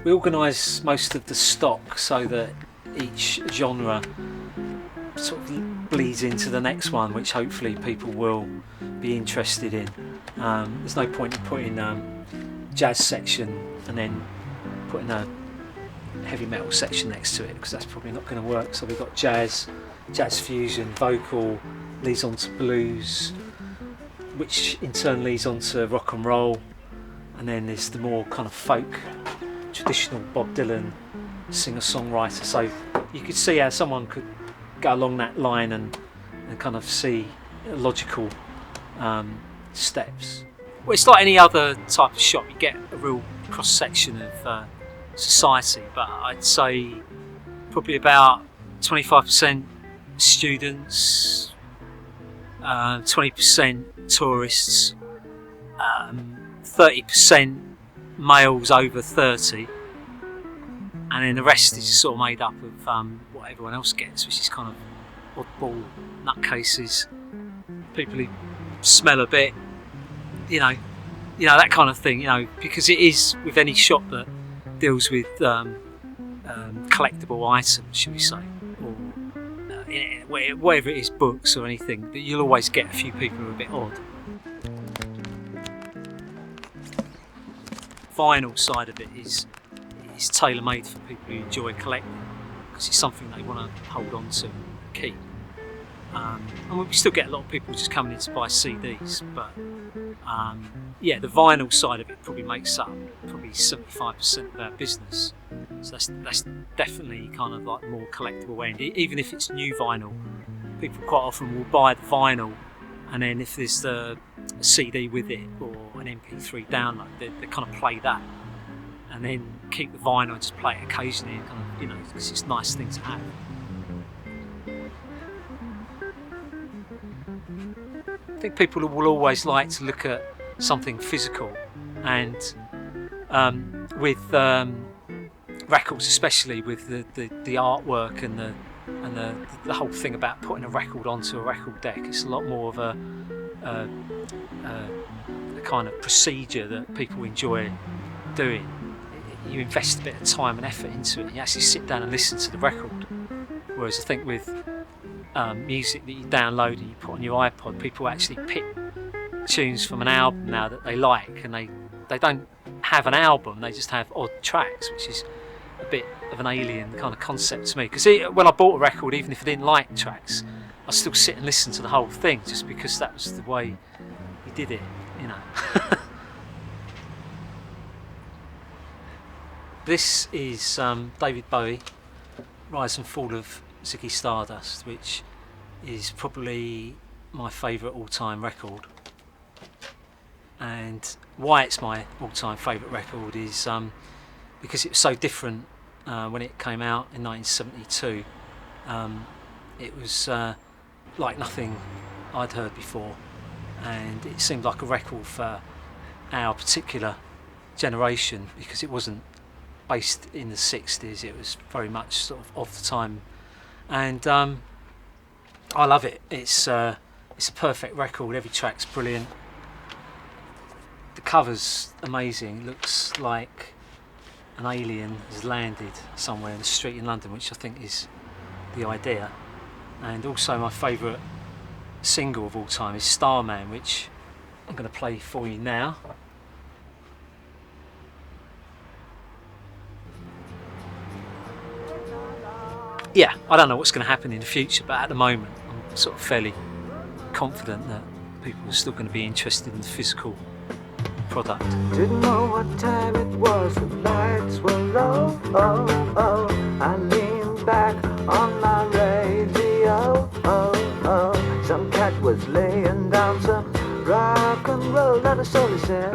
We organise most of the stock so that each genre sort of bleeds into the next one, which hopefully people will be interested in. There's no point in putting jazz section and then putting a heavy metal section next to it, because that's probably not going to work. So we've got jazz fusion, vocal, leads on to blues, which in turn leads on to rock and roll, and then there's the more kind of folk, traditional Bob Dylan singer-songwriter. So you could see how someone could go along that line and kind of see logical steps. Well, it's like any other type of shop. You get a real cross-section of society, but I'd say probably about 25% students, 20% tourists, 30% males over 30, and then the rest is sort of made up of what everyone else gets, which is kind of oddball nutcases, people who smell a bit, you know that kind of thing, because it is with any shop that deals with collectible items, should we say, or whatever it is, books or anything, but you'll always get a few people who are a bit odd. Vinyl side of it is tailor-made for people who enjoy collecting, because it's something they want to hold on to and keep. And we still get a lot of people just coming in to buy CDs, but the vinyl side of it probably makes up probably 75% of our business. So that's definitely kind of like more collectible end. Even if it's new vinyl, people quite often will buy the vinyl, and then if there's a CD with it or an MP3 download, they kind of play that, and then keep the vinyl and just play it occasionally, and kind of, because it's a nice thing to have. I think people will always like to look at something physical, and with records, especially with the artwork and the whole thing about putting a record onto a record deck, it's a lot more of a kind of procedure that people enjoy doing. You invest a bit of time and effort into it, and you actually sit down and listen to the record. Whereas I think with music that you download and you put on your iPod, people actually pick tunes from an album now that they like, and they don't have an album, they just have odd tracks, which is a bit of an alien kind of concept to me. Because when I bought a record, even if I didn't like tracks, I still sit and listen to the whole thing, just because that was the way he did it, This is David Bowie, Rise and Fall of Ziggy Stardust, which is probably my favourite all-time record. And why it's my all-time favourite record is because it was so different when it came out in 1972. It was like nothing I'd heard before, and it seemed like a record for our particular generation, because it wasn't based in the 60s, it was very much sort of the time, and I love it. It's a perfect record, every track's brilliant, the cover's amazing, it looks like an alien has landed somewhere in the street in London, which I think is the idea. And also my favourite single of all time is Starman, which I'm going to play for you now. Yeah, I don't know what's going to happen in the future, but at the moment I'm sort of fairly confident that people are still going to be interested in the physical product. Didn't know what time it was, the lights were low. Oh, oh. I leaned back on my radio. Oh, oh. Some cat was laying down some rock and roll, and a soul said,